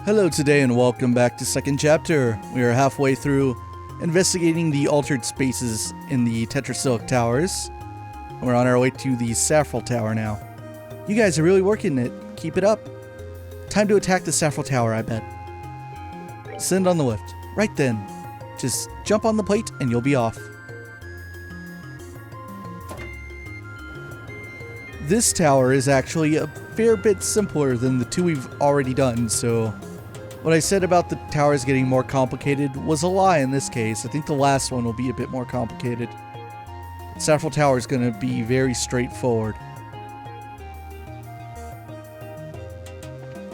Hello today and welcome back to second chapter. We are halfway through investigating the altered spaces in the Tetrasilic Towers. We're on our way to the Saffral Tower now. You guys are really working it. Keep it up. Time to attack the Saffral Tower, I bet. Send on the lift. Right then. Just jump on the plate and you'll be off. This tower is actually a fair bit simpler than the two we've already done, so what I said about the towers getting more complicated was a lie in this case. I think the last one will be a bit more complicated. Saffral Tower is going to be very straightforward.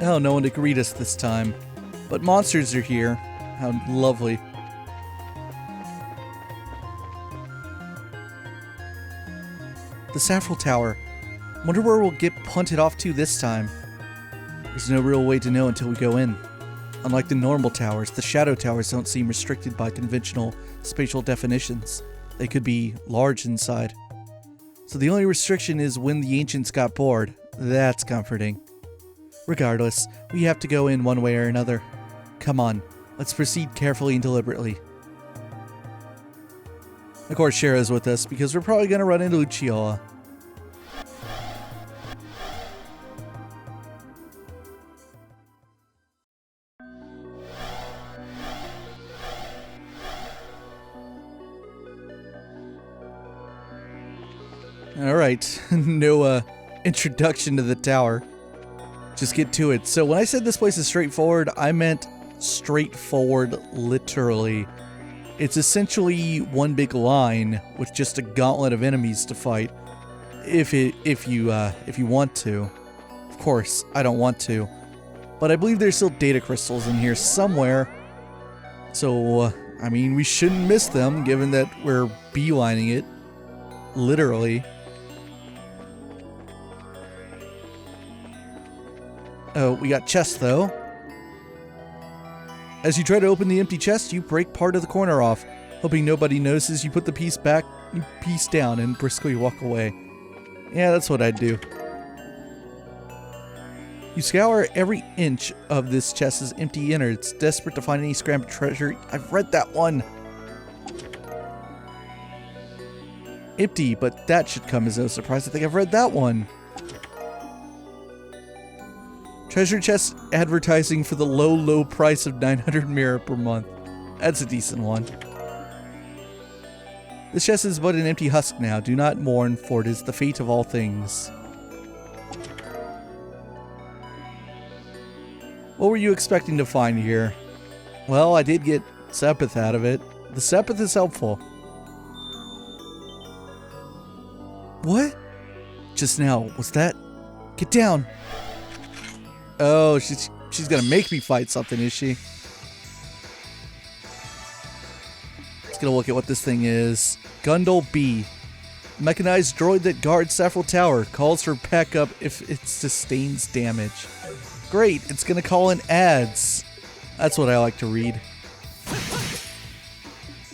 Oh, no one to greet us this time. But monsters are here. How lovely. The Saffral Tower. Wonder where we'll get punted off to this time. There's no real way to know until we go in. Unlike the normal towers, the shadow towers don't seem restricted by conventional spatial definitions. They could be large inside. So the only restriction is when the ancients got bored. That's comforting. Regardless, we have to go in one way or another. Come on, let's proceed carefully and deliberately. Of course, Shara's with us because we're probably going to run into Luciola. Alright, no introduction to the tower. Just get to it. So when I said this place is straightforward, I meant straightforward literally. It's essentially one big line with just a gauntlet of enemies to fight. If you want to. Of course, I don't want to. But I believe there's still data crystals in here somewhere. So, I mean, we shouldn't miss them given that we're beelining it. Literally. Oh, we got chests though. As you try to open the empty chest, you break part of the corner off. Hoping nobody notices, you put the piece back, you piece down, and briskly walk away. Yeah, that's what I'd do. You scour every inch of this chest's empty innards, desperate to find any scrap treasure. I've read that one. Empty, but that should come as no surprise. I think I've read that one. Treasure chest advertising for the low, low price of 900 mirror per month. That's a decent one. This chest is but an empty husk now. Do not mourn, for it is the fate of all things. What were you expecting to find here? Well, I did get Sepith out of it. The Sepith is helpful. What? Just now, was that? Get down! Oh, she's gonna make me fight something, is she? Let's get a look at what this thing is. Gundle B. Mechanized droid that guards Saffral Tower. Calls for backup if it sustains damage. Great, it's gonna call in ads. That's what I like to read.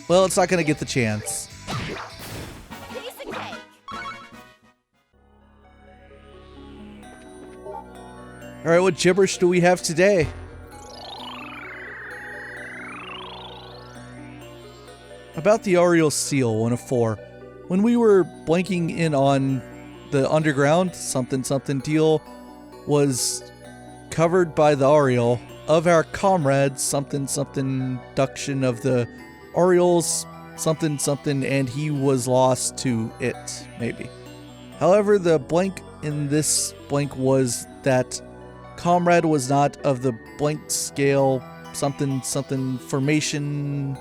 Well, it's not gonna get the chance. Alright, what gibberish do we have today? About the Aureole seal, 1 of 4. When we were blanking in on the underground, something deal was covered by the Aureole of our comrades, something duction of the Aureoles, something, and he was lost to it, maybe. However, the blank in this blank was that comrade was not of the blank scale, something formation,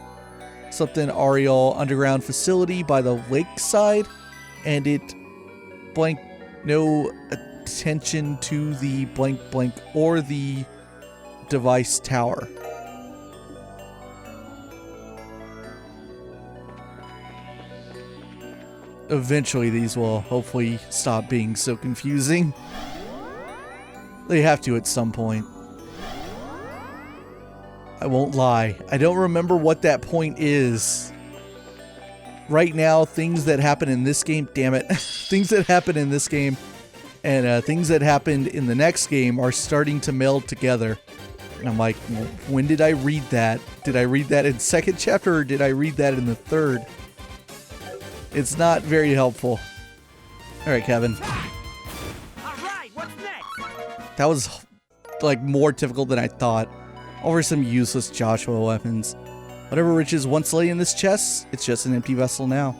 something Aureole underground facility by the lakeside, and it blank no attention to the blank or the device tower. Eventually these will hopefully stop being so confusing. They have to at some point. I won't lie. I don't remember what that point is. Right now, things that happen in this game, damn it. Things that happen in this game and things that happened in the next game are starting to meld together. And I'm like, when did I read that? Did I read that in second chapter or did I read that in the third? It's not very helpful. Alright, Kevin. Alright, what's next? That was like more difficult than I thought. Over some useless Joshua weapons. Whatever riches once lay in this chest, it's just an empty vessel now.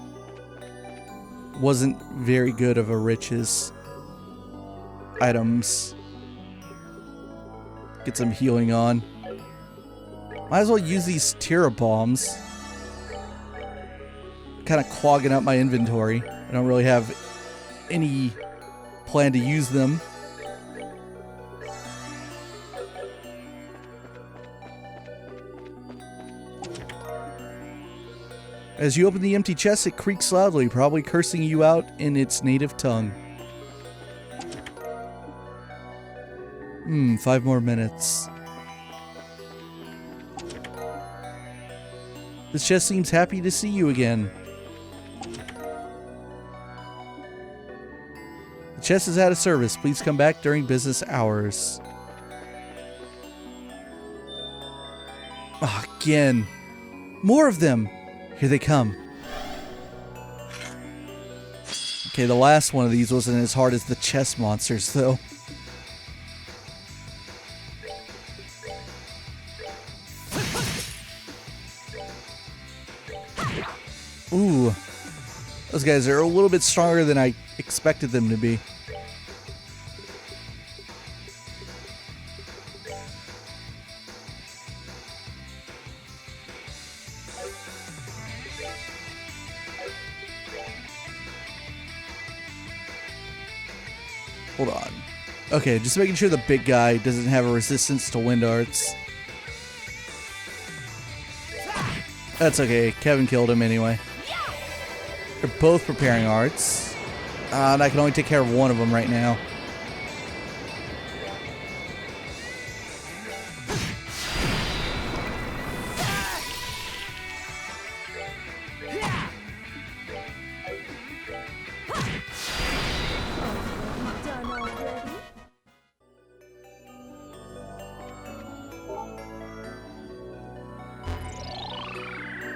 Wasn't very good of a riches. Items. Get some healing on. Might as well use these Tira bombs. Kind of clogging up my inventory. I don't really have any plan to use them. As you open the empty chest, it creaks loudly, probably cursing you out in its native tongue. 5 more minutes. This chest seems happy to see you again. The chest is out of service. Please come back during business hours. Oh, again. More of them. Here they come. Okay, the last one of these wasn't as hard as the chest monsters, though. Ooh. Those guys are a little bit stronger than I expected them to be. Hold on. Okay, just making sure the big guy doesn't have a resistance to wind arts. That's okay. Kevin killed him anyway. They're both preparing arts. And I can only take care of one of them right now.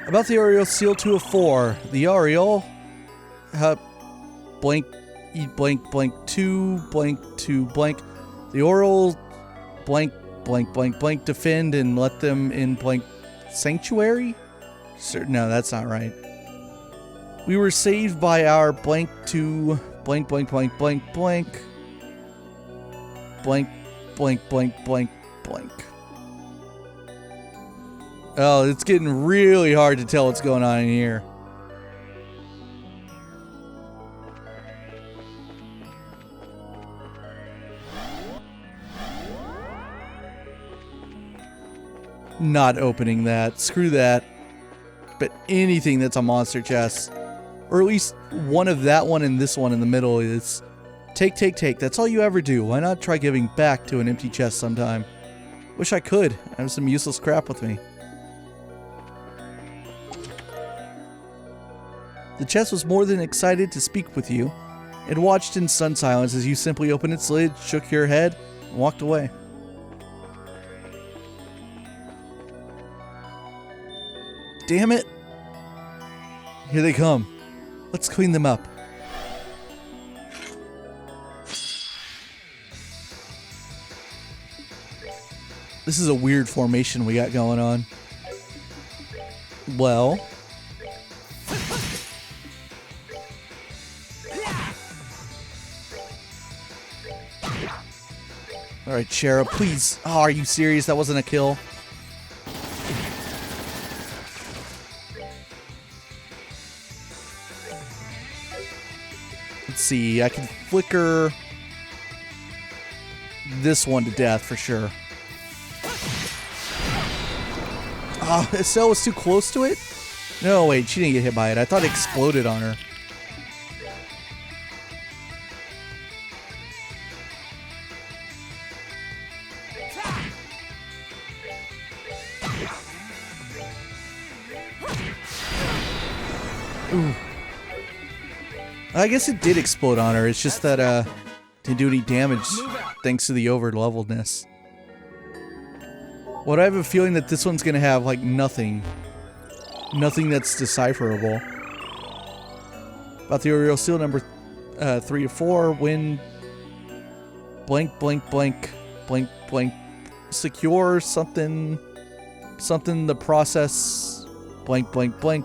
About the Aureole Seal 2 of 4. The Aureole, blank, eat blank, blank 2, blank 2, blank. The Aureole, blank, blank, blank, blank, defend and let them in blank sanctuary? No, that's not right. We were saved by our blank 2, blank, blank, blank, blank, blank. Blank, blank, blank, blank, blank. Oh, it's getting really hard to tell what's going on in here. Not opening that. Screw that. But anything that's a monster chest, or at least one of that one and this one in the middle, is take, take, take. That's all you ever do. Why not try giving back to an empty chest sometime? Wish I could. I have some useless crap with me. The chest was more than excited to speak with you. It watched in stunned silence as you simply opened its lid, shook your head, and walked away. Damn it! Here they come. Let's clean them up. This is a weird formation we got going on. Well... Alright, Shara, please. Oh, are you serious? That wasn't a kill? Let's see. I can flicker this one to death for sure. Oh, Estelle was too close to it? No, wait. She didn't get hit by it. I thought it exploded on her. Ooh. I guess it did explode on her. It's just that didn't do any damage thanks to the over leveledness. What I have a feeling that this one's gonna have like nothing that's decipherable. About the Aureole seal number 3 to 4, when blank blank blank blank blank secure something the process blank blank blank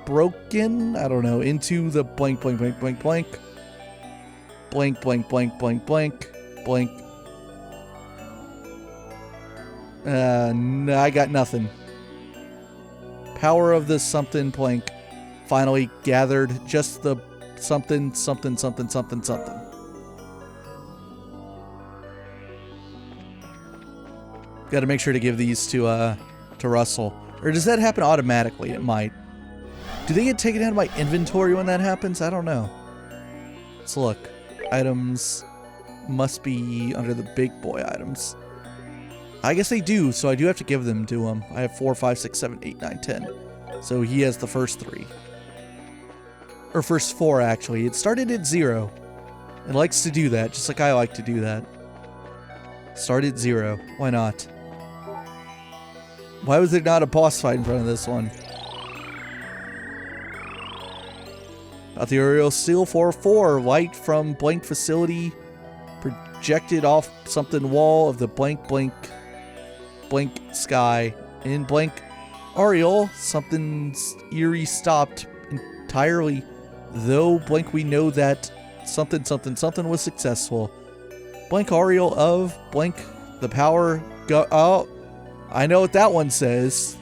broken, I don't know, into the blank blank blank blank blank blank blank blank blank blank blank. No, I got nothing. Power of the something blank finally gathered just the something something something something something. Got to make sure to give these to Russell. Or does that happen automatically? It might. Do they get taken out of my inventory when that happens? I don't know. Let's look. Items must be under the big boy items. I guess they do, so I do have to give them to him. I have 4, 5, 6, 7, 8, 9, 10. So he has the first 3. Or first 4, actually. It started at 0. It likes to do that, just like I like to do that. Start at 0. Why not? Why was there not a boss fight in front of this one? About the Aureole seal 4-4. Light from blank facility projected off something wall of the blank blank blank sky. In blank Aureole, something's eerie stopped entirely. Though blank we know that something something something was successful. Blank Aureole of blank the power oh, I know what that one says.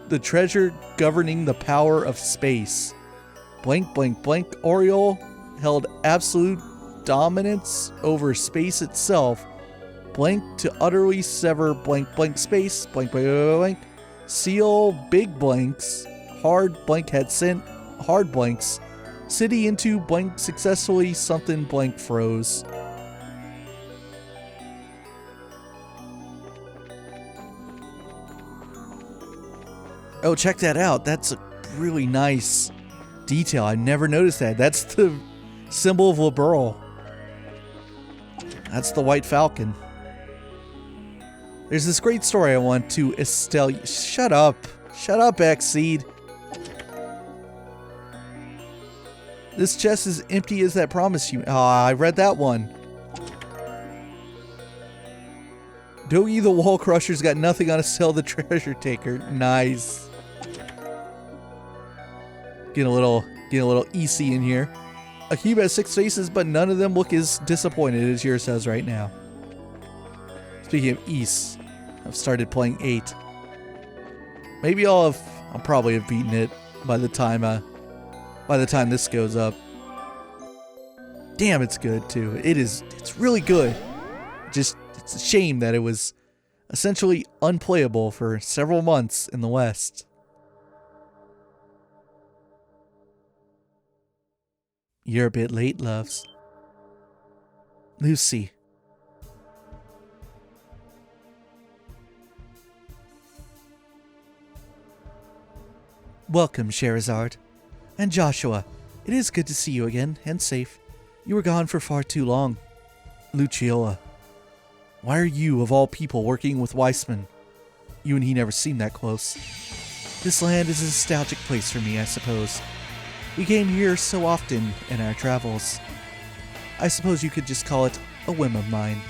The treasure governing the power of space. Blank blank blank Aureole held absolute dominance over space itself. Blank to utterly sever blank blank space. Blank blank blank blank. Seal big blanks. Hard blank had sent hard blanks. City into blank successfully something blank froze. Oh, check that out. That's a really nice detail. I never noticed that. That's the symbol of Liberal. That's the White Falcon. There's this great story I want to tell you. Shut up. Shut up, Xseed. This chest is empty as that promise you. Ah, I read that one. Dogi the Wall Crusher's got nothing on a sell the treasure taker. Nice. Getting a little EC in here. A cube has 6 faces, but none of them look as disappointed as yours does right now. Speaking of East, I've started playing 8. Maybe I'll probably have beaten it by the time this goes up. Damn, it's good too. It's really good. It's a shame that it was essentially unplayable for several months in the West. You're a bit late, loves. Lucy. Welcome, Sherazard. And Joshua. It is good to see you again, and safe. You were gone for far too long. Luciola. Why are you, of all people, working with Weissman? You and he never seemed that close. This land is a nostalgic place for me, I suppose. We came here so often in our travels. I suppose you could just call it a whim of mine.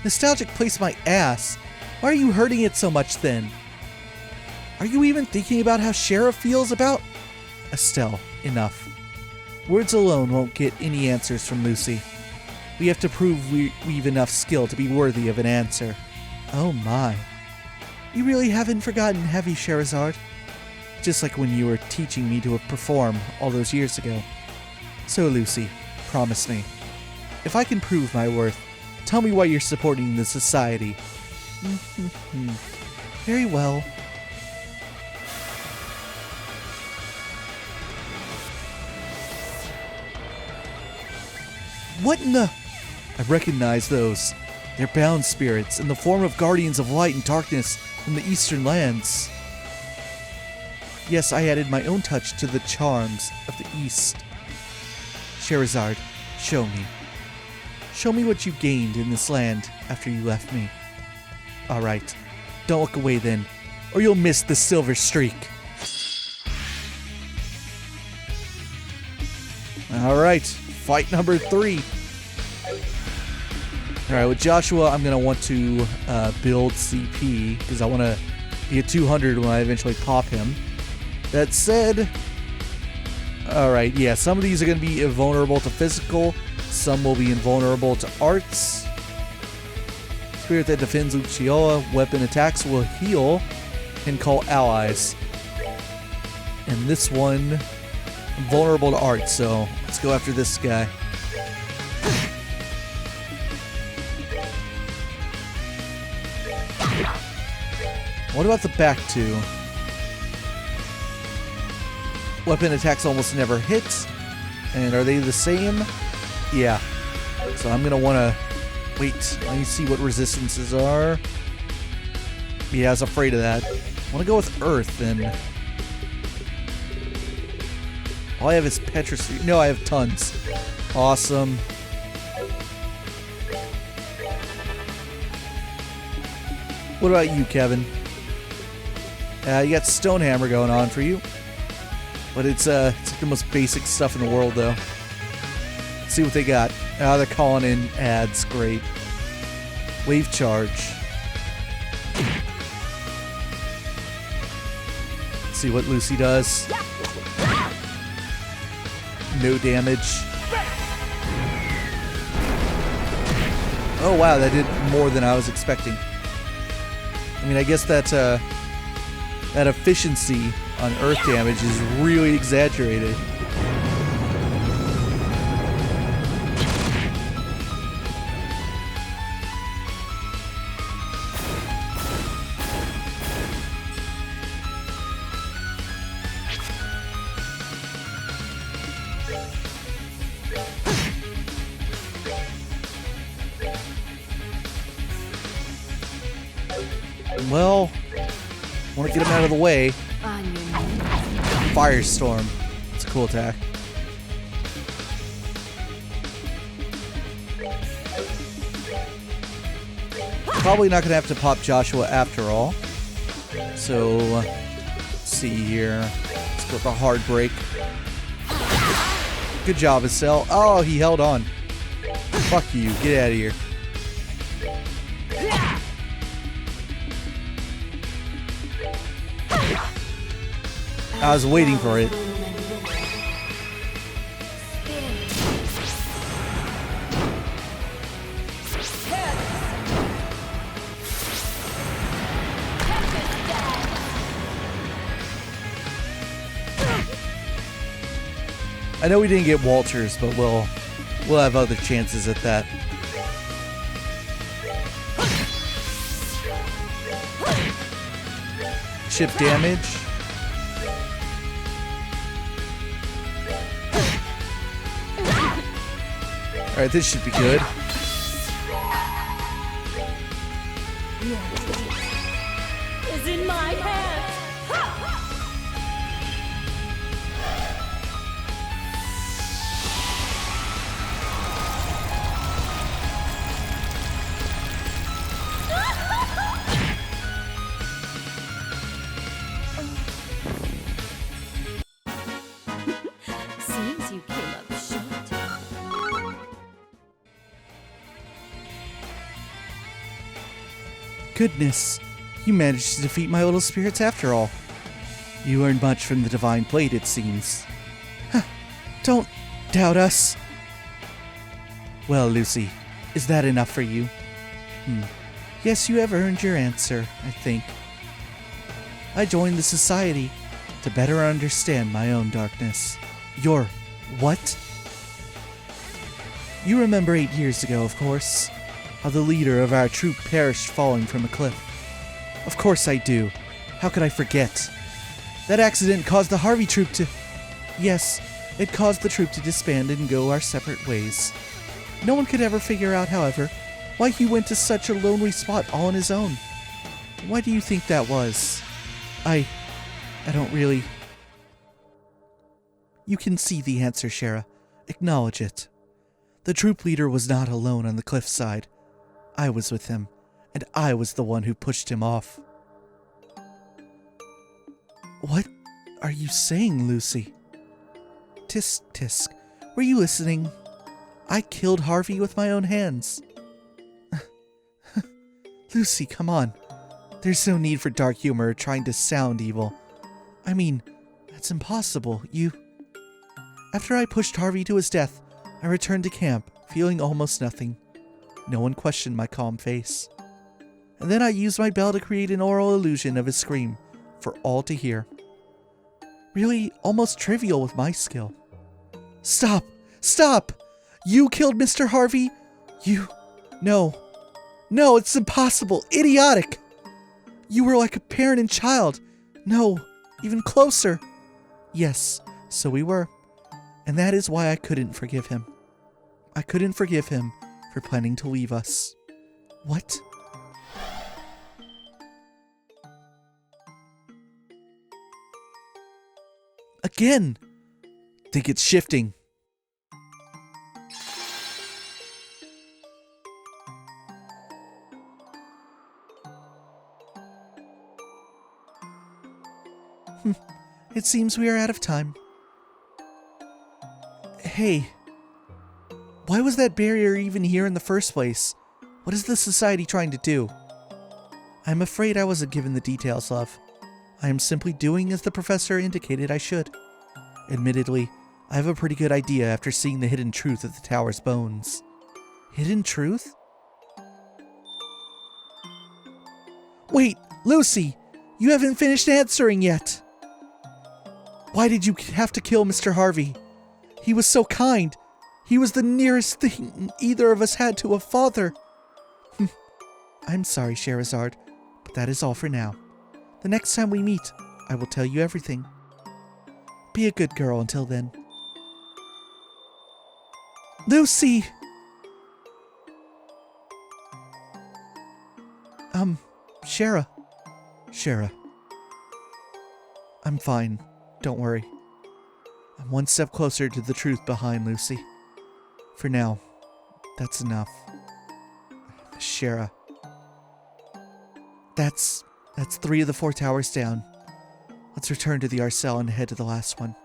Nostalgic place my ass! Why are you hurting it so much then? Are you even thinking about how Sheriff feels about... Estelle, enough. Words alone won't get any answers from Lucy. We have to prove we've enough skill to be worthy of an answer. Oh my. You really haven't forgotten, have you, Sherazard? Just like when you were teaching me to perform all those years ago. So, Lucy, promise me. If I can prove my worth, tell me why you're supporting the society. Very well. What in the... I recognize those. They're bound spirits in the form of guardians of light and darkness from the eastern lands. Yes, I added my own touch to the charms of the East. Sherazard, show me. Show me what you gained in this land after you left me. Alright. Don't look away then, or you'll miss the silver streak. Alright, fight number 3. Alright, with Joshua, I'm going to want to build CP, because I want to be at 200 when I eventually pop him. That said, alright, yeah, some of these are going to be invulnerable to physical, some will be invulnerable to arts. Spirit that defends Luciola, weapon attacks will heal and call allies. And this one, vulnerable to arts, so let's go after this guy. What about the back two? Weapon attacks almost never hit. And are they the same? Yeah. So I'm going to want to... Wait, let me see what resistances are. Yeah, I was afraid of that. I want to go with Earth, then. All I have is Petrus. No, I have tons. Awesome. What about you, Kevin? You got Stonehammer going on for you. But it's like the most basic stuff in the world, though. Let's see what they got. They're calling in ads. Great. Wave charge. Let's see what Lucy does. No damage. Oh wow, that did more than I was expecting. I mean, I guess that that efficiency on earth damage is really exaggerated. Well, want to get him out of the way. Firestorm. It's a cool attack. Probably not going to have to pop Joshua after all. So, let's see here. Let's go with a hard break. Good job, Estelle. Oh, he held on. Fuck you. Get out of here. I was waiting for it. I know we didn't get Walters, but we'll have other chances at that. Chip damage. Alright, this should be good. Is in my hands. Seems you came up short. Goodness, you managed to defeat my little spirits after all. You learned much from the Divine Blade, it seems. Huh, don't doubt us. Well, Lucy, is that enough for you? Yes, you have earned your answer, I think. I joined the Society to better understand my own darkness. Your what? You remember 8 years ago, of course, how the leader of our troop perished falling from a cliff. Of course I do. How could I forget? That accident caused the Harvey troop to... Yes, it caused the troop to disband and go our separate ways. No one could ever figure out, however, why he went to such a lonely spot all on his own. Why do you think that was? I don't really... You can see the answer, Shara. Acknowledge it. The troop leader was not alone on the cliffside. I was with him, and I was the one who pushed him off. What are you saying, Lucy? Tisk, tisk. Were you listening? I killed Harvey with my own hands. Lucy, come on. There's no need for dark humor or trying to sound evil. I mean, that's impossible. After I pushed Harvey to his death, I returned to camp, feeling almost nothing. No one questioned my calm face. And then I used my bell to create an aural illusion of his scream for all to hear. Really, almost trivial with my skill. Stop! Stop! You killed Mr. Harvey? No. No, it's impossible! Idiotic! You were like a parent and child. No, even closer. Yes, so we were. And that is why I couldn't forgive him. I couldn't forgive him for planning to leave us. What? Again! Think it's shifting. It seems we are out of time. Hey, why was that barrier even here in the first place? What is the society trying to do? I'm afraid I wasn't given the details, love. I am simply doing as the professor indicated I should. Admittedly, I have a pretty good idea after seeing the hidden truth of the tower's bones. Hidden truth? Wait, Lucy! You haven't finished answering yet! Why did you have to kill Mr. Harvey? He was so kind. He was the nearest thing either of us had to a father. I'm sorry, Scheherazade, but that is all for now. The next time we meet, I will tell you everything. Be a good girl until then. Lucy! Shara. I'm fine. Don't worry. I'm one step closer to the truth behind Lucy. For now, that's enough. Shara. That's 3 of the 4 towers down. Let's return to the Aureole and head to the last one.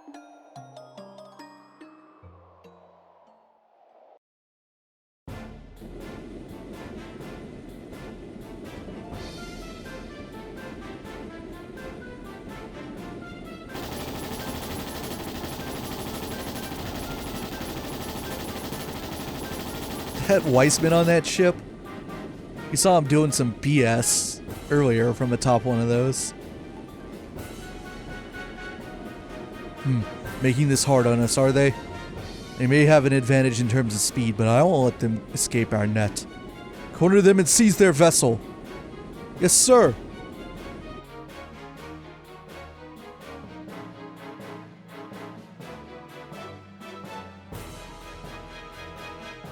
That Weissman on that ship, we saw him doing some BS earlier from atop one of those. Making this hard on us, are they? They may have an advantage in terms of speed, but I won't let them escape our net. Corner them and seize their vessel. Yes, sir.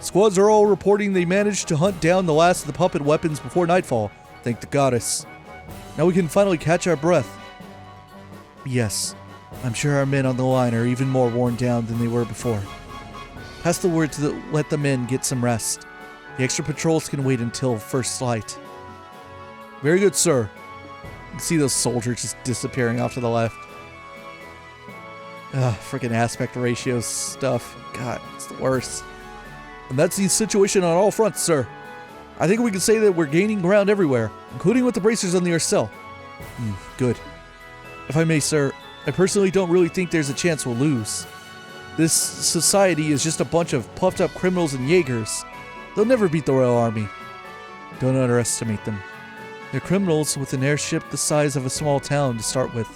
Squads are all reporting they managed to hunt down the last of the puppet weapons before nightfall. Thank the goddess. Now we can finally catch our breath. Yes, I'm sure our men on the line are even more worn down than they were before. Pass the word to let the men get some rest. The extra patrols can wait until first light. Very good, sir. You can see those soldiers just disappearing off to the left. Freaking aspect ratio stuff. God, it's the worst. And that's the situation on all fronts, sir. I think we can say that we're gaining ground everywhere, including with the bracers on the Aureole. Good. If I may, sir, I personally don't really think there's a chance we'll lose. This society is just a bunch of puffed up criminals and Jaegers. They'll never beat the Royal Army. Don't underestimate them. They're criminals with an airship the size of a small town to start with.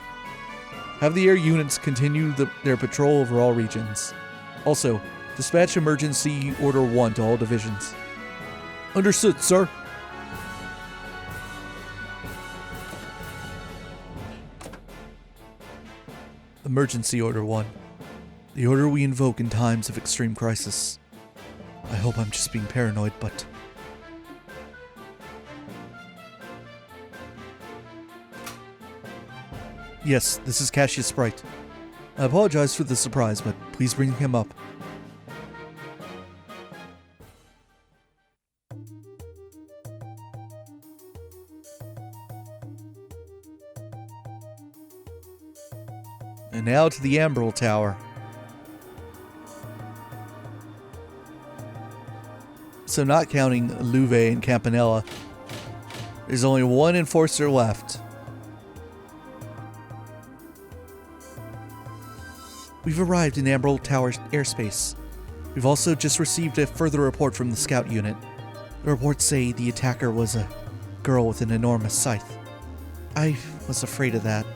Have the air units continue their patrol over all regions. Also, dispatch emergency order 1 to all divisions. Understood, sir. Emergency order 1. The order we invoke in times of extreme crisis. I hope I'm just being paranoid, but... Yes, this is Cassius Sprite. I apologize for the surprise, but please bring him up. And now to the Aureole Tower. So not counting Louve and Campanella, there's only one enforcer left. We've arrived in Aureole Tower airspace. We've also just received a further report from the scout unit. The reports say the attacker was a girl with an enormous scythe. I was afraid of that.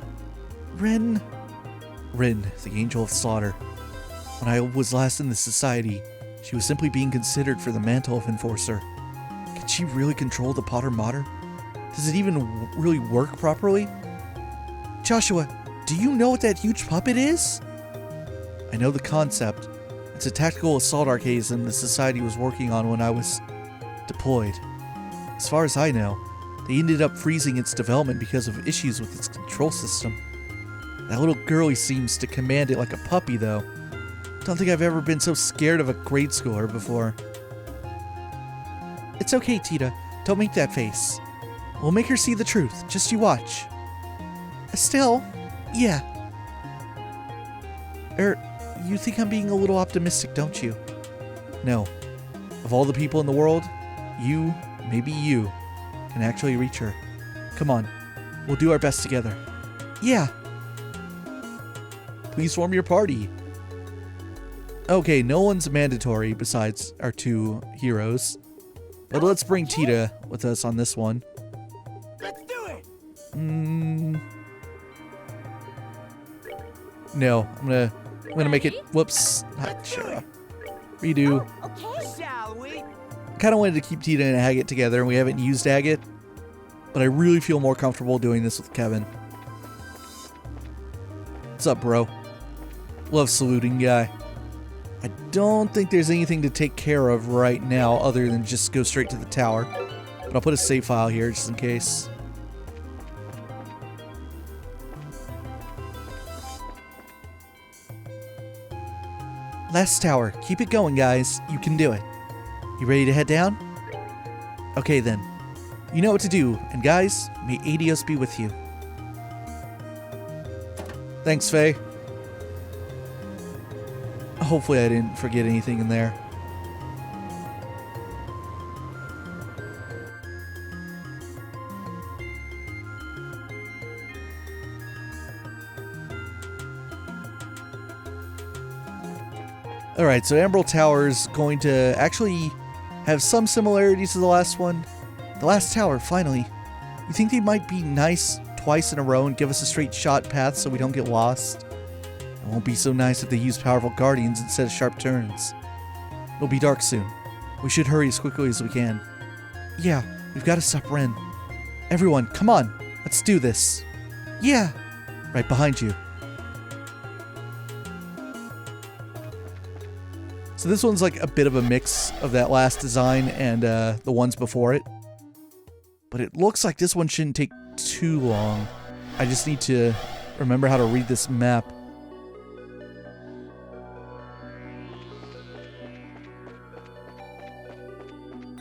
Ren, the angel of slaughter. When I was last in the society, she was simply being considered for the mantle of enforcer. Can she really control the Potter Mater? Does it even really work properly? Joshua, do you know what that huge puppet is? I know the concept. It's a tactical assault arcade the society was working on when I was deployed. As far as I know, they ended up freezing its development because of issues with its control system. That little girlie seems to command it like a puppy, though. Don't think I've ever been so scared of a grade schooler before. It's okay, Tita. Don't make that face. We'll make her see the truth. Just you watch. Estelle? Yeah. You think I'm being a little optimistic, don't you? No. Of all the people in the world, you, maybe you, can actually reach her. Come on. We'll do our best together. Yeah. Please form your party. Okay, no one's mandatory besides our two heroes. But let's bring Tita with us on this one. Let's do it. No, I'm gonna make it. Whoops, not Shara. Redo. Okay. Shall we? Kind of wanted to keep Tita and Agate together, and we haven't used Agate, but I really feel more comfortable doing this with Kevin. What's up, bro? Love saluting guy. I don't think there's anything to take care of right now other than just go straight to the tower. But I'll put a save file here just in case. Last tower. Keep it going, guys. You can do it. You ready to head down? Okay then. You know what to do. And guys, may Adios be with you. Thanks, Faye. Hopefully I didn't forget anything in there. Alright, so Aureole Tower is going to actually have some similarities to the last one. The last tower, finally. You think they might be nice twice in a row and give us a straight shot path so we don't get lost? It won't be so nice if they use powerful guardians instead of sharp turns. It'll be dark soon. We should hurry as quickly as we can. Yeah, we've got to stop Ren. Everyone, come on. Let's do this. Yeah. Right behind you. So this one's like a bit of a mix of that last design and the ones before it. But it looks like this one shouldn't take too long. I just need to remember how to read this map.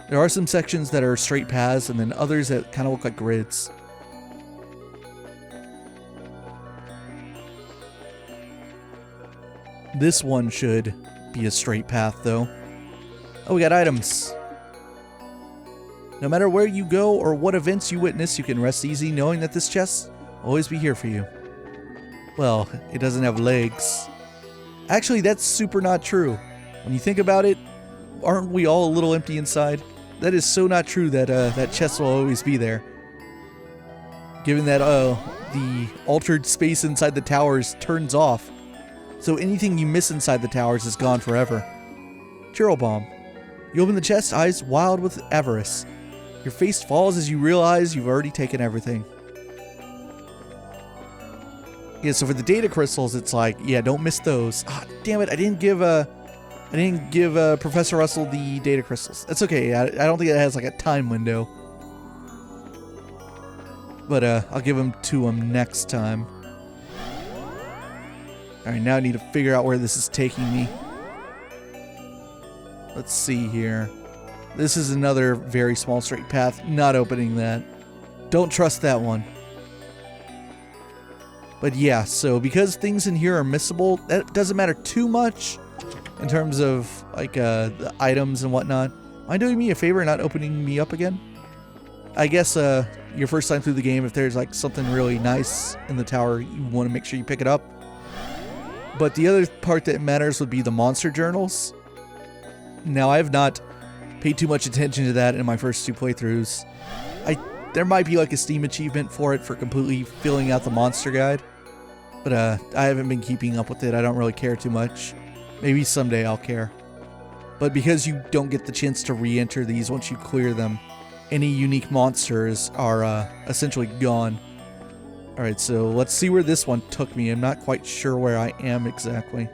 There are some sections that are straight paths and then others that kind of look like grids. This one should be a straight path though. Oh, we got items. No matter where you go or what events you witness, you can rest easy knowing that this chest will always be here for you. Well, it doesn't have legs. Actually, that's super not true. When you think about it, aren't we all a little empty inside? That is so not true that that chest will always be there. Given that the altered space inside the towers turns off. So anything you miss inside the towers is gone forever. Churl Bomb. You open the chest, eyes wild with avarice. Your face falls as you realize you've already taken everything. Yeah, so for the data crystals, it's like, yeah, don't miss those. Ah, damn it, I didn't give Professor Russell the data crystals. That's okay. I don't think it has like a time window. But I'll give them to him next time. Alright, now I need to figure out where this is taking me. Let's see here. This is another very small straight path. Not opening that. Don't trust that one. But yeah, so because things in here are missable, that doesn't matter too much in terms of like the items and whatnot. Mind doing me a favor and not opening me up again? I guess your first time through the game, if there's like something really nice in the tower, you want to make sure you pick it up. But the other part that matters would be the monster journals. Now, I have not paid too much attention to that in my first 2 playthroughs. There might be like a Steam achievement for it for completely filling out the monster guide. But I haven't been keeping up with it. I don't really care too much. Maybe someday I'll care. But because you don't get the chance to re-enter these once you clear them, any unique monsters are essentially gone. Alright, so let's see where this one took me. I'm not quite sure where I am exactly.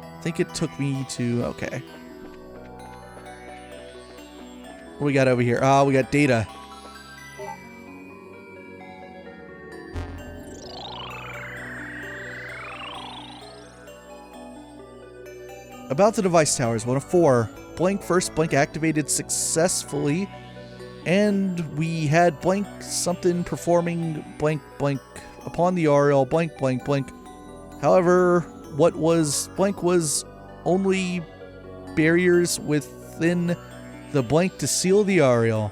I think it took me to... okay. What we got over here? Ah, we got data. About the device towers, 1 of 4. Blank first, blank activated successfully. And we had blank something performing blank blank upon the Aureole, blank blank blank. However, what was blank was only barriers within the blank to seal the Aureole.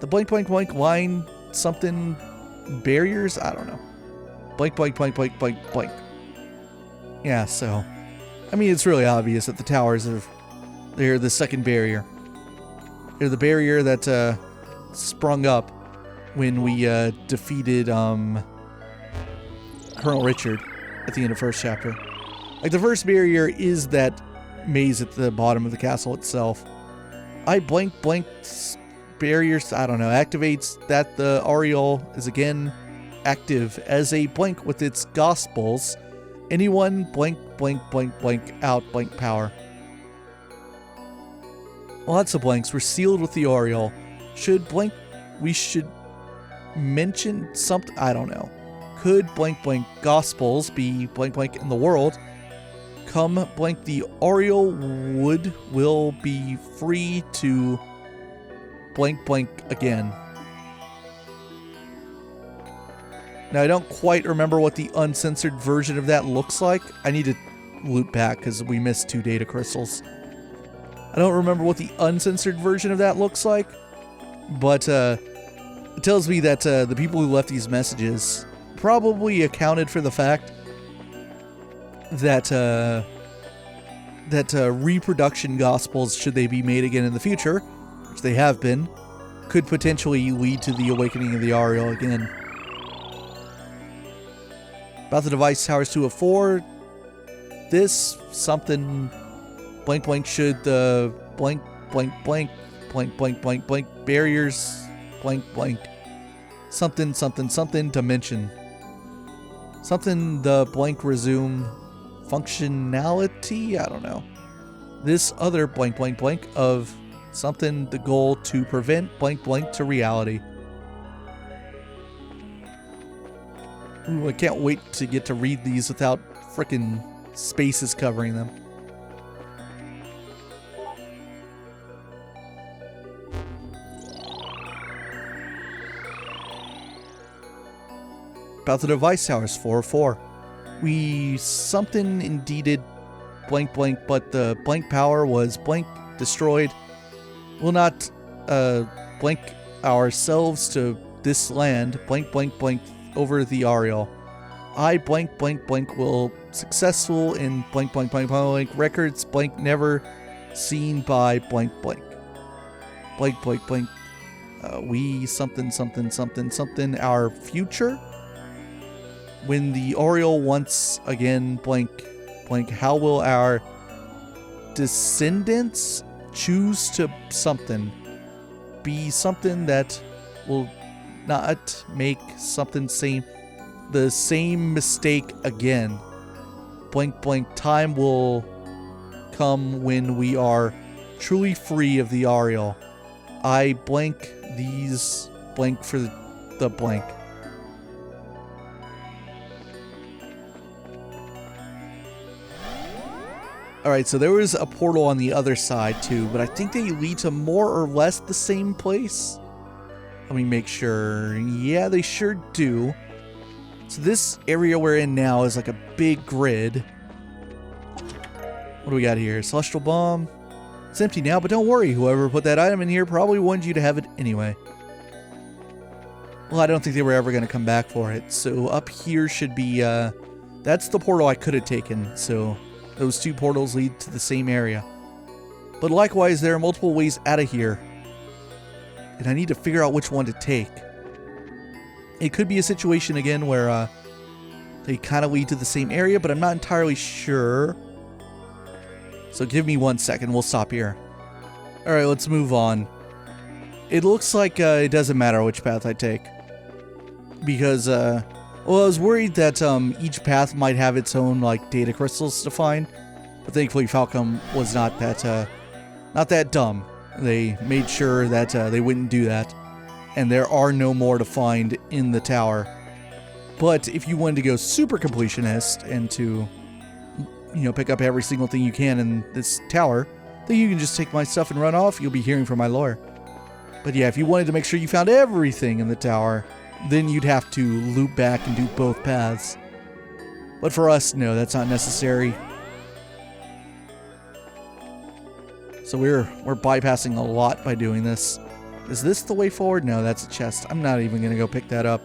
The blank blank blank line something barriers? I don't know. Blank blank blank blank blank blank. Yeah, so I mean, it's really obvious that the towers they're the second barrier. They're the barrier that sprung up when we defeated Colonel Richard at the end of first chapter. Like, the first barrier is that maze at the bottom of the castle itself. I blank barriers, I don't know, activates that the Aureole is again active as a blank with its gospels. Anyone blank out blank power. Lots of blanks were sealed with the Aureole. We should mention something, I don't know. Could gospels be blank in the world? Come blank the Aureole will be free to blank again. Now, I don't quite remember what the uncensored version of that looks like. I need to loop back because we missed 2 data crystals. I don't remember what the uncensored version of that looks like, but it tells me that the people who left these messages probably accounted for the fact that reproduction gospels, should they be made again in the future, which they have been, could potentially lead to the awakening of the Aureole again. About the device towers 2 of 4. This something blank should the blank barriers blank something dimension. Something the blank resume functionality? I don't know. This other blank of something the goal to prevent blank to reality. Ooh, I can't wait to get to read these without frickin' spaces covering them. About the device towers 4 of 4. We something indeeded blank, but the blank power was blank destroyed. Will not blank ourselves to this land blank over the Aureole. I blank will successful in blank records blank never seen by blank. We something our future. When the Aureole once again blank, how will our descendants choose to something? Be something that will not make something the same mistake again. Blank, time will come when we are truly free of the Aureole. I blank these blank for the blank. Alright, so there was a portal on the other side too, but I think they lead to more or less the same place. Let me make sure. Yeah, they sure do. So this area we're in now is like a big grid. What do we got here? Celestial Bomb. It's empty now, but don't worry. Whoever put that item in here probably wanted you to have it anyway. Well, I don't think they were ever going to come back for it. So up here should be, that's the portal I could have taken. So those two portals lead to the same area. But likewise, there are multiple ways out of here. And I need to figure out which one to take. It could be a situation again where they kind of lead to the same area, but I'm not entirely sure. So give me 1 second. We'll stop here. Alright, let's move on. It looks like it doesn't matter which path I take. Because, well, I was worried that each path might have its own, like, data crystals to find. But thankfully, Falcom was not that dumb. They made sure that they wouldn't do that. And there are no more to find in the tower. But if you wanted to go super completionist and to, you know, pick up every single thing you can in this tower, then you can just take my stuff and run off. You'll be hearing from my lore. But yeah, if you wanted to make sure you found everything in the tower, then you'd have to loop back and do both paths. But for us, no, that's not necessary. So we're bypassing a lot by doing this. Is this the way forward? No, that's a chest. I'm not even going to go pick that up.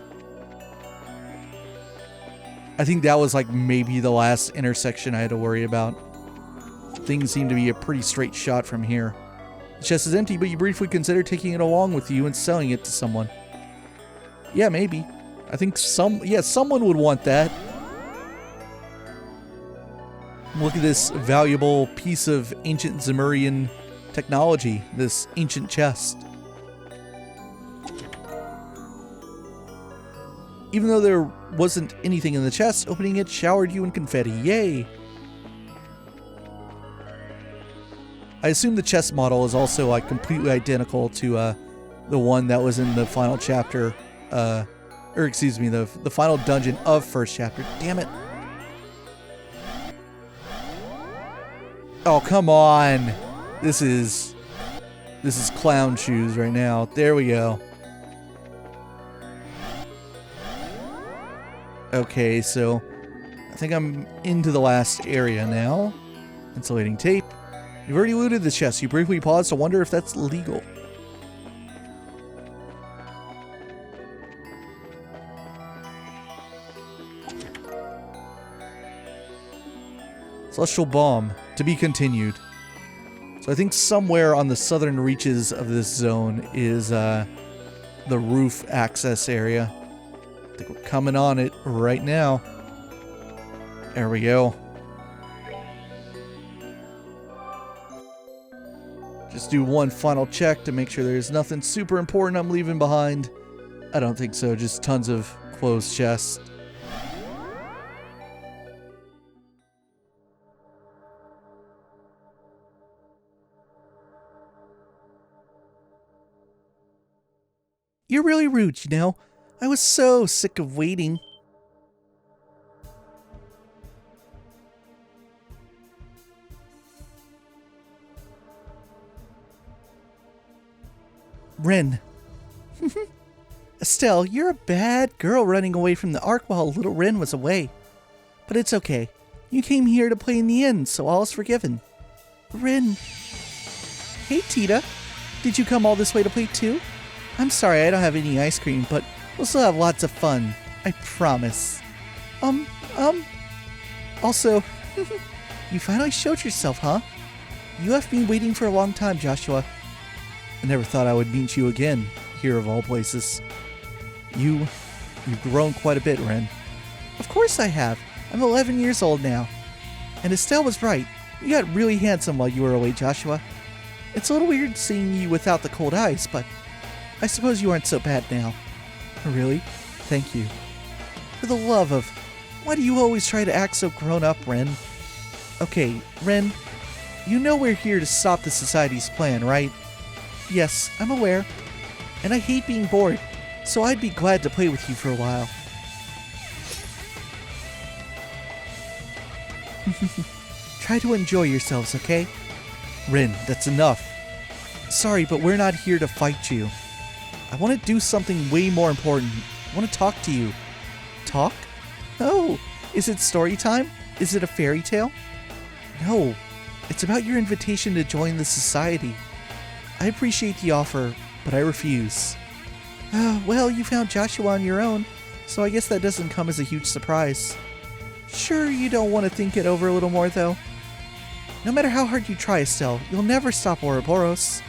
I think that was like maybe the last intersection I had to worry about. Things seem to be a pretty straight shot from here. The chest is empty, but you briefly consider taking it along with you and selling it to someone. Yeah, maybe. I think someone would want that. Look at this valuable piece of ancient Zemurian technology, this ancient chest. Even though there wasn't anything in the chest, opening it showered you in confetti. Yay! I assume the chest model is also like completely identical to the one that was in the final chapter, or excuse me, the final dungeon of first chapter. Damn it! Oh, come on! This is clown shoes right now. There we go. Okay, so I think I'm into the last area now. Insulating tape. You've already looted the chest. You briefly pause to wonder if that's legal. Celestial Bomb. To be continued. So I think somewhere on the southern reaches of this zone is the roof access area. I think we're coming on it right now. There we go. Just do one final check to make sure there's nothing super important I'm leaving behind. I don't think so, just tons of closed chests. You're really rude, you know? I was so sick of waiting. Ren. Estelle, you're a bad girl running away from the Ark while little Ren was away. But it's okay. You came here to play in the end, so all is forgiven. Ren. Hey, Tita. Did you come all this way to play too? I'm sorry I don't have any ice cream, but we'll still have lots of fun. I promise. Also, you finally showed yourself, huh? You have been waiting for a long time, Joshua. I never thought I would meet you again, here of all places. You've grown quite a bit, Ren. Of course I have. I'm 11 years old now. And Estelle was right. You got really handsome while you were away, Joshua. It's a little weird seeing you without the cold eyes, but I suppose you aren't so bad now. Really? Thank you. For the love of... Why do you always try to act so grown up, Ren? Okay, Ren, you know we're here to stop the Society's plan, right? Yes, I'm aware. And I hate being bored, so I'd be glad to play with you for a while. Try to enjoy yourselves, okay? Ren, that's enough. Sorry, but we're not here to fight you. I want to do something way more important. I want to talk to you. Talk? Oh, is it story time? Is it a fairy tale? No, it's about your invitation to join the society. I appreciate the offer, but I refuse. Well, you found Joshua on your own, so I guess that doesn't come as a huge surprise. Sure, you don't want to think it over a little more, though. No matter how hard you try, Estelle, you'll never stop Ouroboros.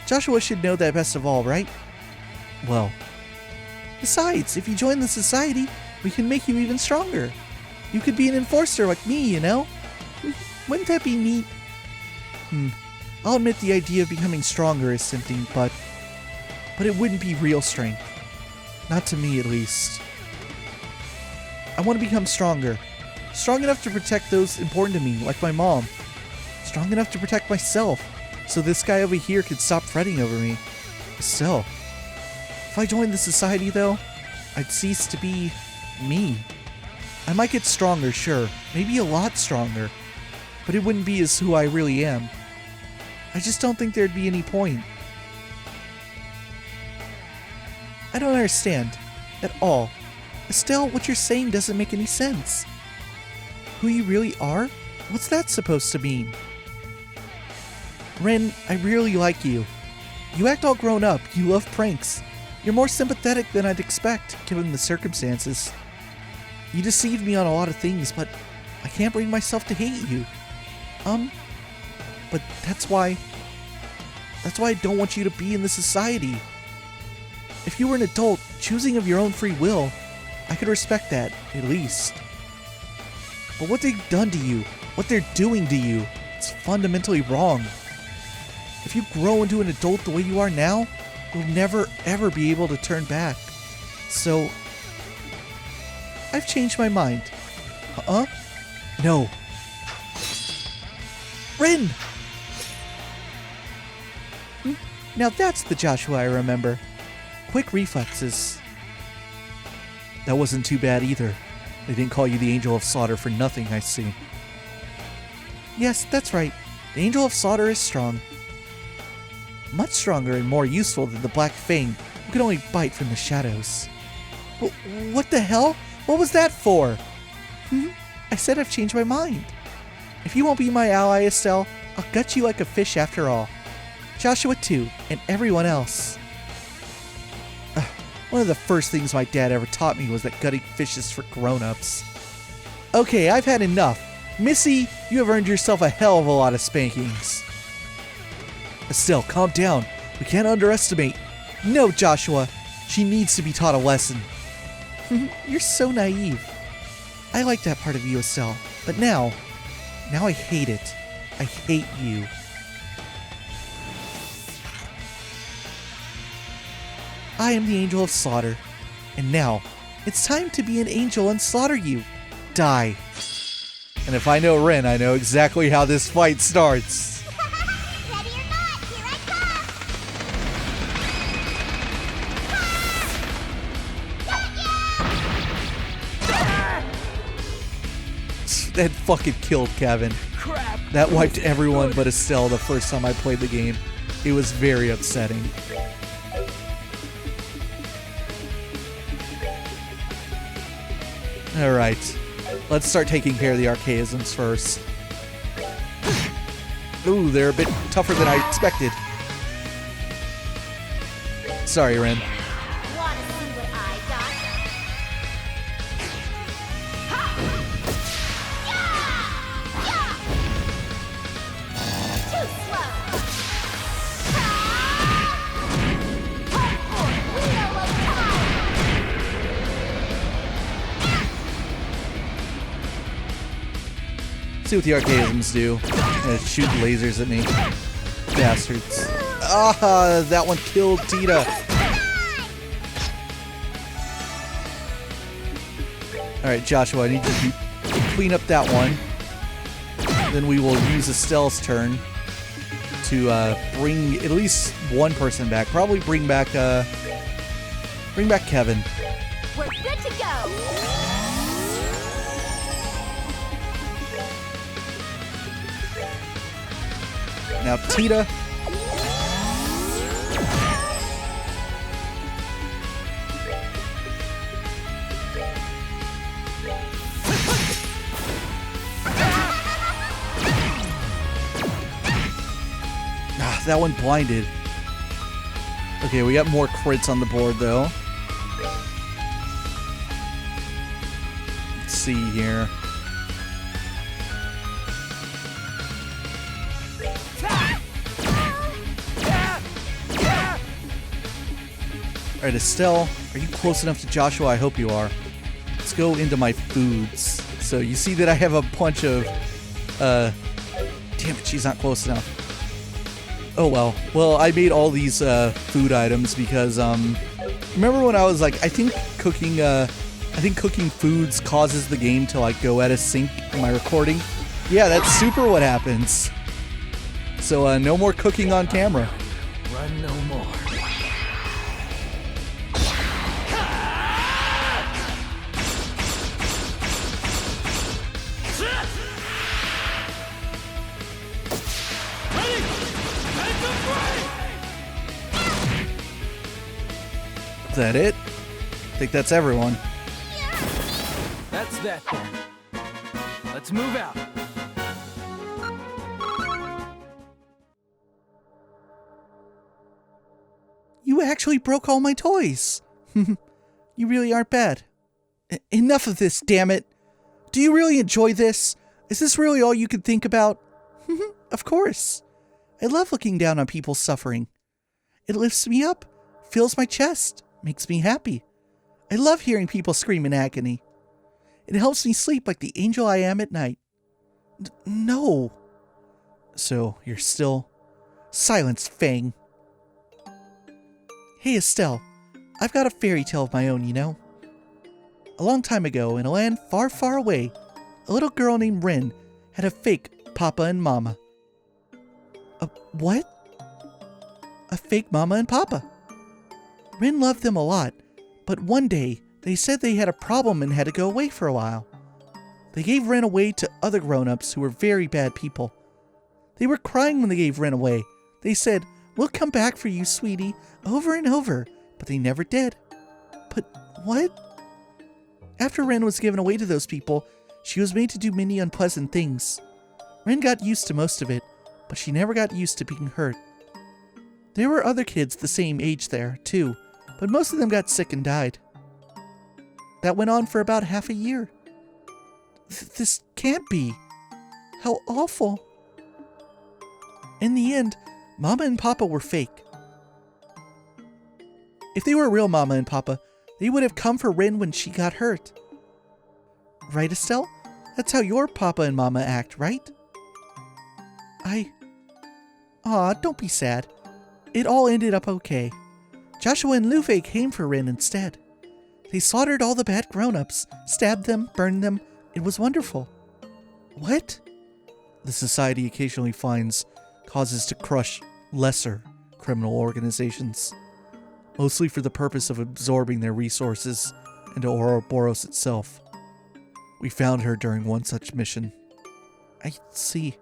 Joshua should know that best of all, right? Well, besides, if you join the society, we can make you even stronger. You could be an enforcer like me, you know? Wouldn't that be neat? I'll admit the idea of becoming stronger is tempting, but it wouldn't be real strength. Not to me, at least. I want to become stronger. Strong enough to protect those important to me, like my mom. Strong enough to protect myself, so this guy over here could stop fretting over me. Still, if I joined the society, though, I'd cease to be me. I might get stronger, sure, maybe a lot stronger, but it wouldn't be as who I really am. I just don't think there'd be any point. I don't understand. At all. Estelle, what you're saying doesn't make any sense. Who you really are? What's that supposed to mean? Ren, I really like you. You act all grown up, you love pranks. You're more sympathetic than I'd expect, given the circumstances. You deceived me on a lot of things, but I can't bring myself to hate you. But that's why I don't want you to be in the society. If you were an adult, choosing of your own free will, I could respect that, at least. But what they've done to you, what they're doing to you, it's fundamentally wrong. If you grow into an adult the way you are now, you'll never ever be able to turn back. So, I've changed my mind. No. Ren! Now that's the Joshua I remember. Quick reflexes. That wasn't too bad either. They didn't call you the Angel of Slaughter for nothing, I see. Yes, that's right. The Angel of Slaughter is strong. Much stronger and more useful than the Black Fang, who can only bite from the shadows. What the hell? What was that for? I said I've changed my mind. If you won't be my ally, Estelle, I'll gut you like a fish after all. Joshua too, and everyone else. One of the first things my dad ever taught me was that gutting fish is for grown-ups. Okay, I've had enough. Missy, you have earned yourself a hell of a lot of spankings. Estelle, calm down. We can't underestimate. No, Joshua. She needs to be taught a lesson. You're so naive. I like that part of you, Estelle. But now I hate it. I hate you. I am the Angel of Slaughter. And now, it's time to be an angel and slaughter you. Die. And if I know Ren, I know exactly how this fight starts. Ready or not, here I come! That fucking killed Kevin. Crap! That wiped everyone but Estelle the first time I played the game. It was very upsetting. Alright, let's start taking care of the archaisms first. Ooh, they're a bit tougher than I expected. Sorry, Ren. Wanna see what I got? Too slow. Time for wheel of time. See what the archaisms do. Shoot lasers at me. Bastards. Ah, that one killed Tita. Alright, Joshua, I need you to clean up that one. Then we will use Estelle's turn to bring at least one person back. Probably bring back Kevin. We're good to go. Now Tita. that one blinded. Okay, we got more crits on the board, though. Let's see here. Alright, Estelle, are you close enough to Joshua? I hope you are. Let's go into my foods. So you see that I have a bunch of... damn it, she's not close enough. Oh well. Well, I made all these food items because remember when I was like, I think cooking foods causes the game to like go out of sync in my recording. Yeah, that's super what happens. So no more cooking on camera. Run no more. Is that it? I think that's everyone. That's that then. Let's move out. You actually broke all my toys. You really aren't bad. Enough of this, damn it. Do you really enjoy this? Is this really all you can think about? Of course. I love looking down on people's suffering. It lifts me up, fills my chest, makes me happy. I love hearing people scream in agony. It helps me sleep like the angel I am at night. No. So, you're still... Silence, Fang. Hey, Estelle. I've got a fairy tale of my own, you know. A long time ago, in a land far, far away, a little girl named Ren had a fake Papa and Mama. What? A fake Mama and Papa. Ren loved them a lot, but one day they said they had a problem and had to go away for a while. They gave Ren away to other grown-ups who were very bad people. They were crying when they gave Ren away. They said, "We'll come back for you, sweetie," over and over, but they never did. But what? After Ren was given away to those people, she was made to do many unpleasant things. Ren got used to most of it, but she never got used to being hurt. There were other kids the same age there, too, but most of them got sick and died. That went on for about half a year. This can't be. How awful. In the end, Mama and Papa were fake. If they were real Mama and Papa, they would have come for Ren when she got hurt. Right, Estelle? That's how your Papa and Mama act, right? Aw, don't be sad. It all ended up okay. Joshua and Luffy came for Ren instead. They slaughtered all the bad grown-ups, stabbed them, burned them. It was wonderful. What? The society occasionally finds causes to crush lesser criminal organizations, mostly for the purpose of absorbing their resources into Ouroboros itself. We found her during one such mission. I see.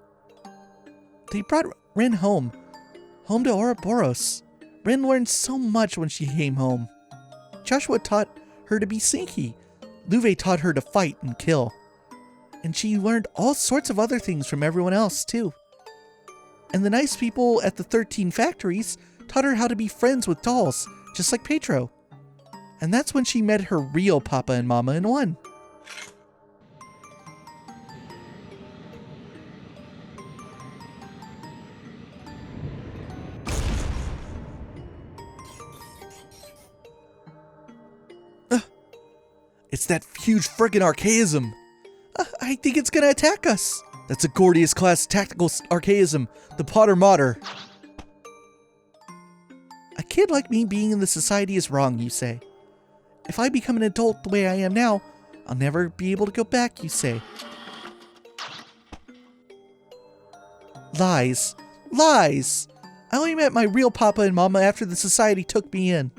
They brought Ren home to Ouroboros. Ren learned so much when she came home. Joshua taught her to be sneaky. Luve taught her to fight and kill. And she learned all sorts of other things from everyone else, too. And the nice people at the 13 factories taught her how to be friends with dolls, just like Petro. And that's when she met her real Papa and Mama in one. It's that huge friggin' archaism. I think it's gonna attack us. That's a Gordius class tactical archaism, the Potter Mater. A kid like me being in the society is wrong, you say. If I become an adult the way I am now, I'll never be able to go back, you say. Lies. Lies! I only met my real Papa and Mama after the society took me in.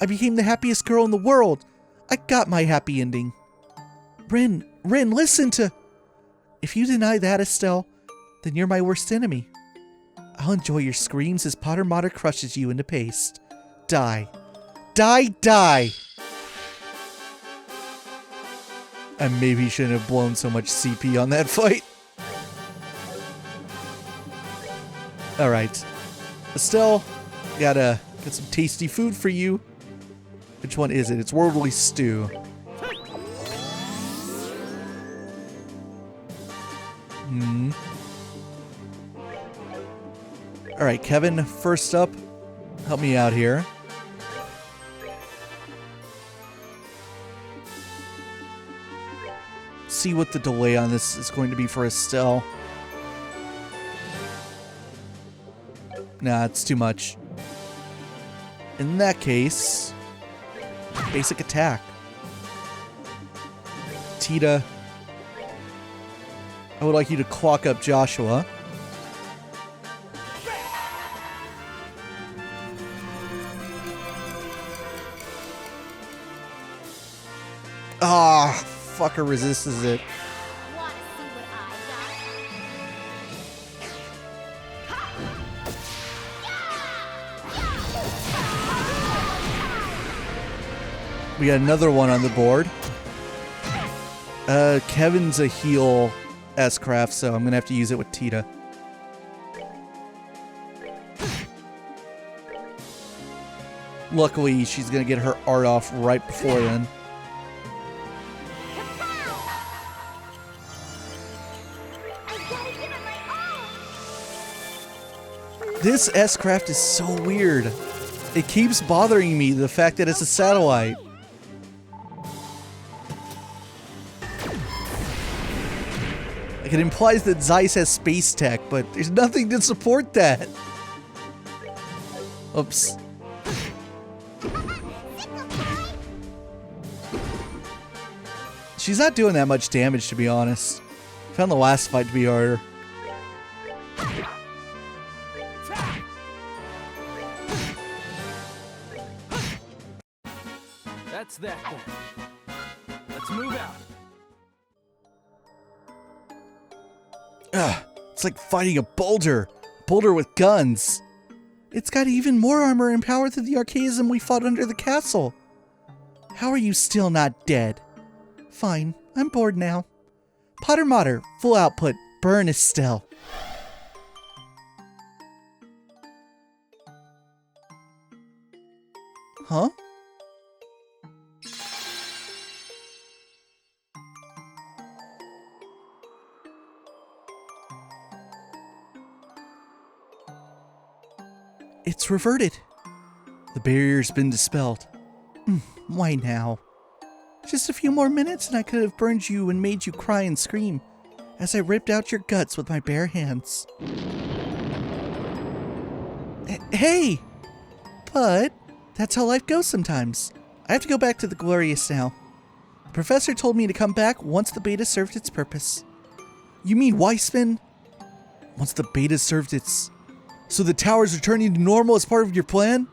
I became the happiest girl in the world. I got my happy ending. Ren, listen to... If you deny that, Estelle, then you're my worst enemy. I'll enjoy your screams as Potter Mater crushes you into paste. Die. Die, die! I maybe shouldn't have blown so much CP on that fight. Alright. Estelle, got some tasty food for you. Which one is it? It's Worldly Stew. Alright, Kevin, first up, help me out here. See what the delay on this is going to be for Estelle. Nah, it's too much. In that case, basic attack. Tita, I would like you to clock up Joshua. Ah, fucker resists it. Wanna see what I got? We got another one on the board. Kevin's a heal S-Craft, so I'm gonna have to use it with Tita. Luckily, she's gonna get her art off right before then. This S-Craft is so weird. It keeps bothering me, the fact that it's a satellite. Like, it implies that Zeiss has space tech, but there's nothing to support that. Oops. She's not doing that much damage, to be honest. Found the last fight to be harder. That's that then. Let's move out. Ugh, it's like fighting a boulder. Boulder with guns. It's got even more armor and power than the archaism we fought under the castle. How are you still not dead? Fine, I'm bored now. Potter Motter, full output, burn Estelle. Huh? It's reverted. The barrier's been dispelled. Why now? Just a few more minutes and I could have burned you and made you cry and scream as I ripped out your guts with my bare hands. Hey! But that's how life goes sometimes. I have to go back to the Glorious now. The professor told me to come back once the beta served its purpose. You mean Weissman? Once the beta served its... So the tower's returning to normal as part of your plan?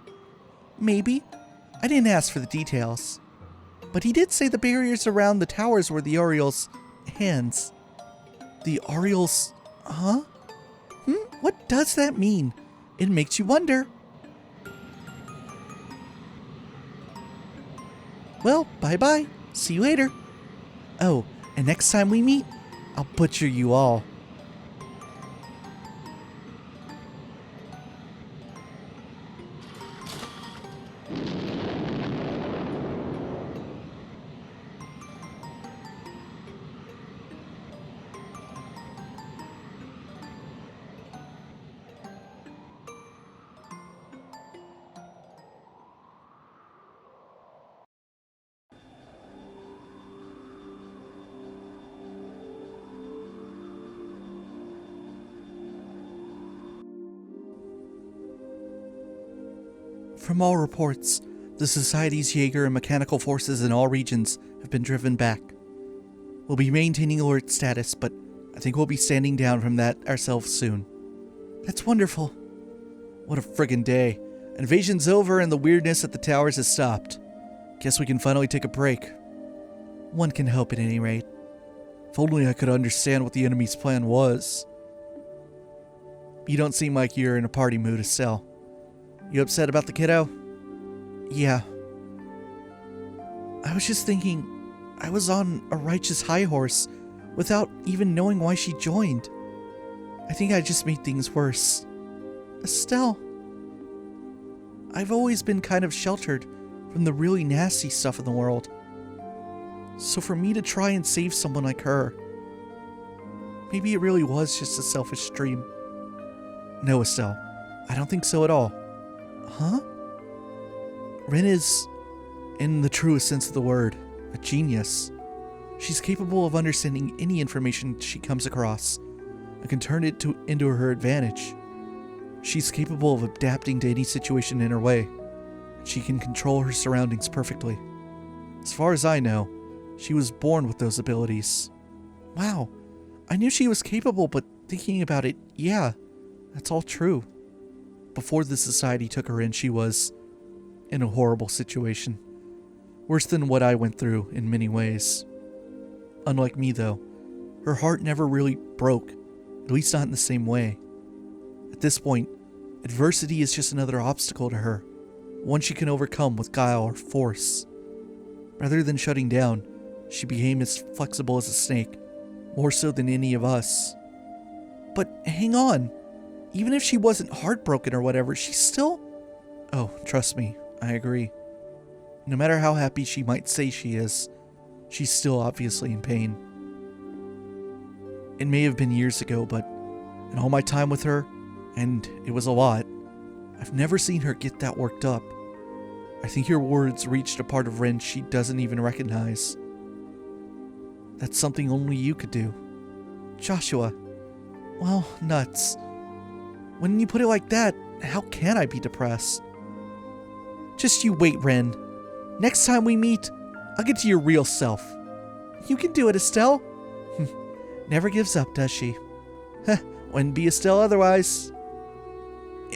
Maybe. I didn't ask for the details. But he did say the barriers around the towers were the Aureole's hands. The Aureole's... Huh? What does that mean? It makes you wonder. Well, bye-bye. See you later. Oh, and next time we meet, I'll butcher you all. From all reports, the Society's Jaeger and mechanical forces in all regions have been driven back. We'll be maintaining alert status, but I think we'll be standing down from that ourselves soon. That's wonderful. What a friggin' day. Invasion's over and the weirdness at the towers has stopped. Guess we can finally take a break. One can hope at any rate. If only I could understand what the enemy's plan was. You don't seem like you're in a party mood, Estelle. You upset about the kiddo? Yeah. I was just thinking, I was on a righteous high horse without even knowing why she joined. I think I just made things worse. Estelle, I've always been kind of sheltered from the really nasty stuff in the world. So for me to try and save someone like her, maybe it really was just a selfish dream. No, Estelle, I don't think so at all. Huh? Ren is, in the truest sense of the word, a genius. She's capable of understanding any information she comes across and can turn it into her advantage. She's capable of adapting to any situation in her way. She can control her surroundings perfectly. As far as I know, she was born with those abilities. Wow, I knew she was capable, but thinking about it, yeah, that's all true. Before the society took her in, she was in a horrible situation. Worse than what I went through in many ways. Unlike me, though, her heart never really broke, at least not in the same way. At this point, adversity is just another obstacle to her, one she can overcome with guile or force. Rather than shutting down, she became as flexible as a snake, more so than any of us. But hang on, even if she wasn't heartbroken or whatever, she's still... Oh, trust me, I agree. No matter how happy she might say she is, she's still obviously in pain. It may have been years ago, but in all my time with her, and it was a lot, I've never seen her get that worked up. I think your words reached a part of Ren she doesn't even recognize. That's something only you could do. Joshua. Well, nuts. When you put it like that, how can I be depressed? Just you wait, Ren. Next time we meet, I'll get to your real self. You can do it, Estelle. Never gives up, does she? Wouldn't be Estelle otherwise.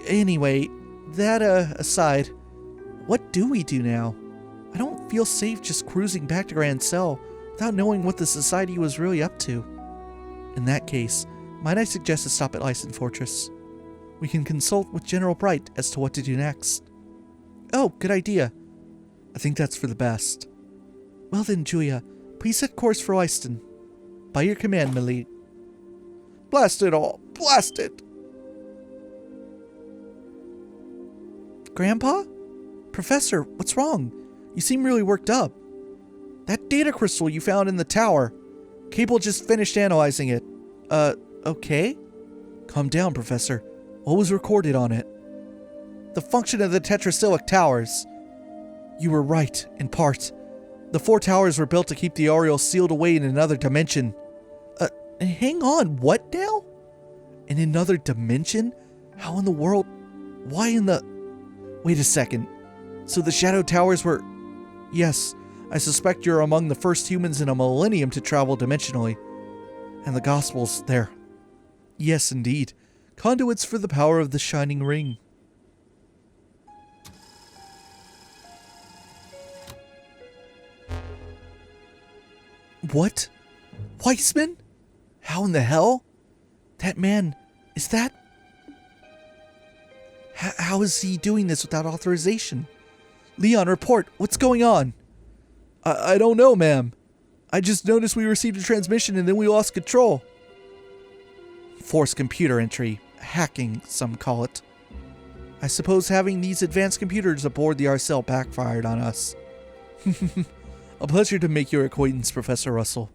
Anyway, that aside, what do we do now? I don't feel safe just cruising back to Grand Cell without knowing what the society was really up to. In that case, might I suggest a stop at Lyson Fortress? We can consult with General Bright as to what to do next. Oh, good idea. I think that's for the best. Well then, Julia, please set course for Lyston. By your command, Millie. Blast it all! Blast it! Grandpa? Professor, what's wrong? You seem really worked up. That data crystal you found in the tower. Cable just finished analyzing it. Okay? Calm down, Professor. What was recorded on it? The function of the tetracyclic towers. You were right, in part. The 4 towers were built to keep the Aureole sealed away in another dimension. Hang on, what now? In another dimension? How in the world? Why in the... Wait a second. So the Shadow Towers were... Yes, I suspect you're among the first humans in a millennium to travel dimensionally. And the Gospels, there. Yes, indeed. Conduits for the power of the Shining Ring. What? Weissman? How in the hell? That man, is that... How is he doing this without authorization? Leon, report. What's going on? I don't know, ma'am. I just noticed we received a transmission and then we lost control. Forced computer entry. Hacking, some call it. I suppose having these advanced computers aboard the Aureole backfired on us. A pleasure to make your acquaintance, Professor Russell.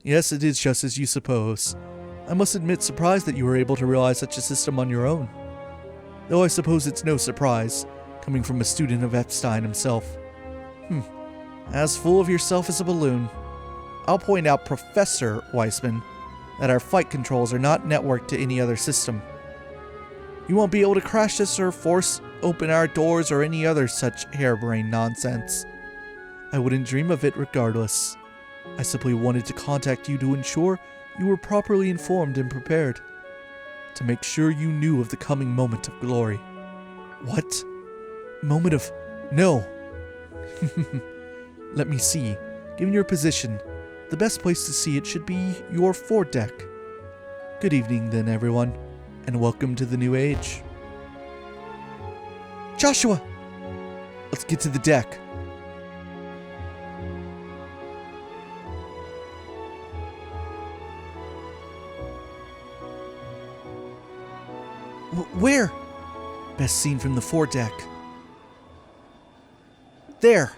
Yes, it is just as you suppose. I must admit surprised that you were able to realize such a system on your own. Though I suppose it's no surprise, coming from a student of Epstein himself. As full of yourself as a balloon. I'll point out, Professor Weissman, that our flight controls are not networked to any other system. You won't be able to crash us or force open our doors or any other such harebrained nonsense. I wouldn't dream of it regardless. I simply wanted to contact you to ensure you were properly informed and prepared. To make sure you knew of the coming moment of glory. What? Moment of... No! Let me see. Given your position, the best place to see it should be your foredeck. Good evening then, everyone, and welcome to the new age. Joshua! Let's get to the deck. Where? Best seen from the foredeck. There.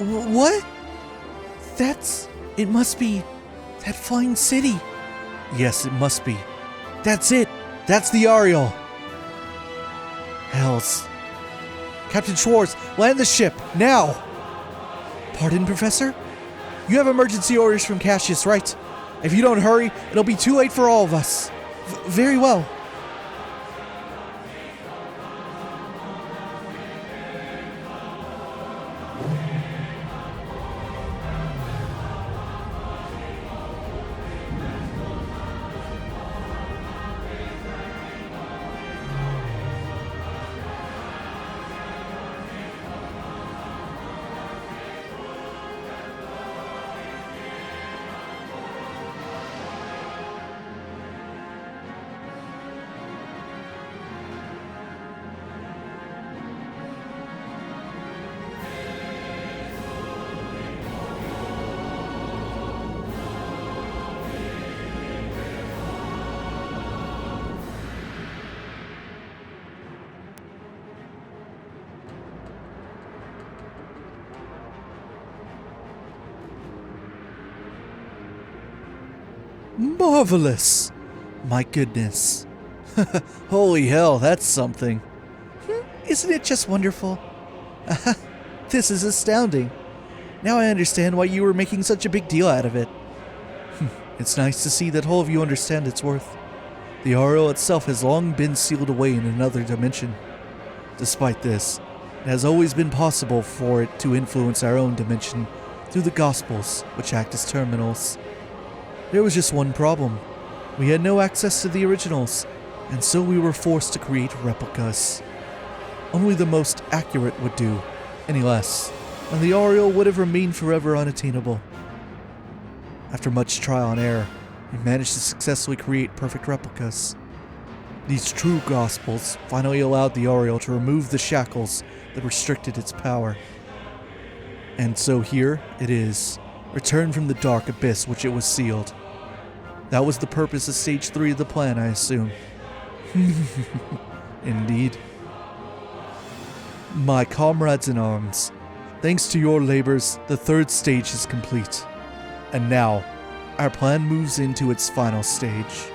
What? It must be that flying city. Yes, it must be. That's it. That's the Aureole. Hells. Captain Schwartz, land the ship, now! Pardon, Professor? You have emergency orders from Cassius, right? If you don't hurry, it'll be too late for all of us. Very well. Marvelous! My goodness. Holy hell, that's something. Isn't it just wonderful? This is astounding. Now I understand why you were making such a big deal out of it. It's nice to see that all of you understand its worth. The Aureole itself has long been sealed away in another dimension. Despite this, it has always been possible for it to influence our own dimension through the Gospels, which act as terminals. There was just one problem. We had no access to the originals, and so we were forced to create replicas. Only the most accurate would do, any less, and the Aureole would have remained forever unattainable. After much trial and error, we managed to successfully create perfect replicas. These true Gospels finally allowed the Aureole to remove the shackles that restricted its power. And so here it is, returned from the dark abyss which it was sealed. That was the purpose of Stage 3 of the plan, I assume. Indeed. My comrades in arms, thanks to your labors, the third stage is complete. And now, our plan moves into its final stage.